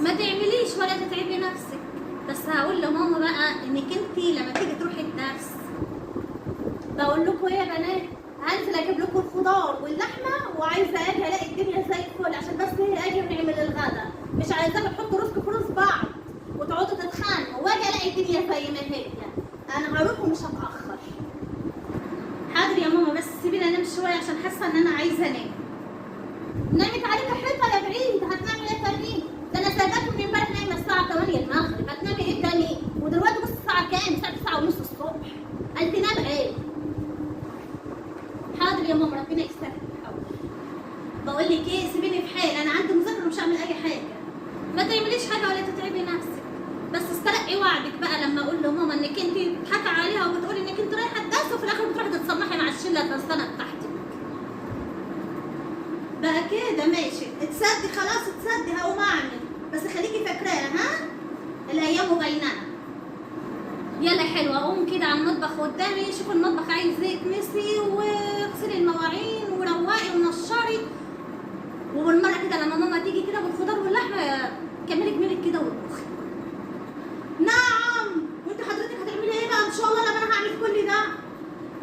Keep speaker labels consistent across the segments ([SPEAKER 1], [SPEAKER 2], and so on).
[SPEAKER 1] ما تعمليش ولا تتعبي نفسك. بس هقول لماما بقى انك انتي لما تيجي تروحي الدرس، بقول لكم ايه يا بنات، هنزل اجيب لكم الخضار واللحمه، وعايزه اجي الاقي الدنيا زي الفل، عشان بس ايه اجي ونعمل الغدا. مش عايزاكم تحطوا راسكم في راس بعض وتقعدوا تتخانقوا، واجي الاقي الدنيا زي ما هي. انا هروح ومش هتاخر. حاضر يا ماما، بس سيبيني انام شويه عشان حاسه ان انا عايزه انام. نامت عليك حيطه يا بعيد، هتنامي ايه تاني؟ ده انا سايباكم من امبارح نايمه الساعه 8 المغرب، هتنامي ايه تاني؟ ودلوقتي بص الساعه كام؟ الساعه 9:30 الصبح. قال تنام ايه؟ حاضر يا ماما، ربنا يستر. بقول لك ايه، سيبيني في حالي، انا عندي مذاكره ومش هعمل اي حاجه. ما تعمليش حاجه ولا تتعبي نفسك. بس استلقي وعدك بقى لما اقول لماما انك انت بتضحكي عليها وبتقولي انك انت رايحه الدرس، وفي الاخر بتروحي تتصنحي مع الشله الفلسطينيه بتاعتك. بقى كده ماشي، تصدي خلاص، تصدي هقوم اعمل، بس خليكي فاكراها ها؟ الايام بيننا. يلا حلوه، اقوم كده على المطبخ قدامي، شوف المطبخ عايز ايه، كنسي واغسلي المواعين وروقي ونشري، وبالمره كده لما ماما تيجي كده بالخضار واللحمه كملي جميلك كده واطبخي. نعم، وانت حضرتك هتعملي ايه بقى ان شاء الله لما انا هعمل كل ده؟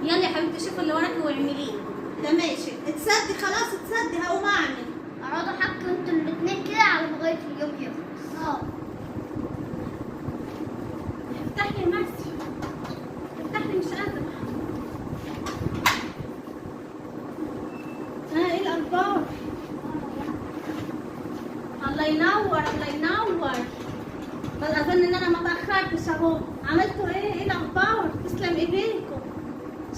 [SPEAKER 1] يلا يا حبيبتي شوفي اللي وراكي واعمليه. ده ماشي، تصدي خلاص، تصدي هقوم اعمل.
[SPEAKER 2] اقعدوا حكوا انتوا الاثنين كده على لغايه اليوم يخلص.
[SPEAKER 1] افتح لي يا مرسي، افتح لي، مش قادره. ايه الاخبار؟ الله ينور، الله ينور. بل اظن ان انا ما تاخرتش اهو. عملتوا ايه؟ ايه الاخبار؟ تسلم ايديكم،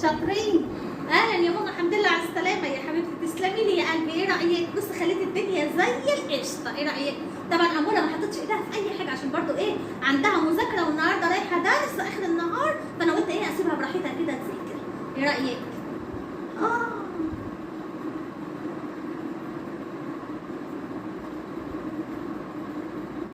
[SPEAKER 1] شاطرين. اهلا يا ماما، الحمد لله على السلامه يا حبيبتي. تسلمي لي يا قلبي. ايه رايك؟ بصي خليتي الدنيا زي القشطه. ايه رايك؟ طبعا اموره ما حطتش ايدها في اي حاجه عشان برضو ايه عندها مذاكره، والنهارده رايحه درس اخر النهار، فانا قلت ايه اسيبها براحتها كده تذاكر. ايه رايك؟